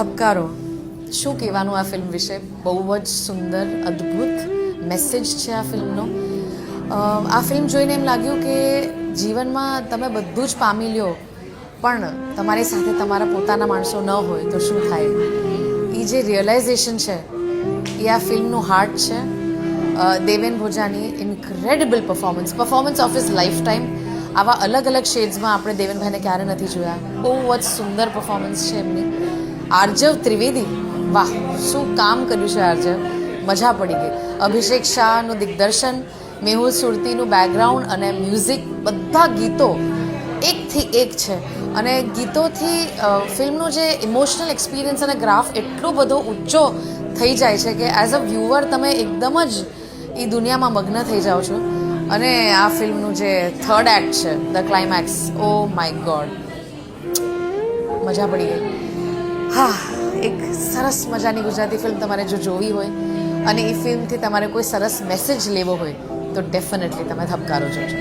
ધબકારો. શું કહેવાનું આ ફિલ્મ વિશે? બહુ જ સુંદર, અદ્ભુત મેસેજ છે આ ફિલ્મનો. આ ફિલ્મ જોઈને એમ લાગ્યું કે જીવનમાં તમે બધું જ પામી લ્યો, પણ તમારી સાથે તમારા પોતાના માણસો ન હોય તો શું થાય? એ જે રિયલાઇઝેશન છે એ આ ફિલ્મનું હાર્ટ છે. Deven Bhojani incredible performance of his life time. આવા અલગ અલગ શેડ્સમાં આપણે દેવેનભાઈને ક્યારે નથી જોયા. બહુ જ સુંદર પરફોર્મન્સ છે એમની. આર્જવ ત્રિવેદી, વાહ શું કામ કર્યું છે આર્જવ, મજા પડી ગઈ. અભિષેક શાહનું દિગ્દર્શન, મેહુલ સુરતીનું બેકગ્રાઉન્ડ અને મ્યુઝિક, બધા ગીતો એકથી એક છે. અને ગીતોથી ફિલ્મનો જે ઇમોશનલ એક્સપિરિયન્સ અને ગ્રાફ એટલો બધો ઊંચો થઈ જાય છે કે એઝ અ વ્યુઅર તમે એકદમ જ એ દુનિયામાં મગ્ન થઈ જાઓ છો. અને આ ફિલ્મનું જે થર્ડ એક્ટ છે, the climax, oh my God, મજા પડી ગઈ. હા, એક સરસ મજાની ગુજરાતી ફિલ્મ તમારે જો જોવી હોય અને એ ફિલ્મથી તમારે કોઈ સરસ મેસેજ લેવો હોય તો ડેફિનેટલી તમે ધબકારો જોજો.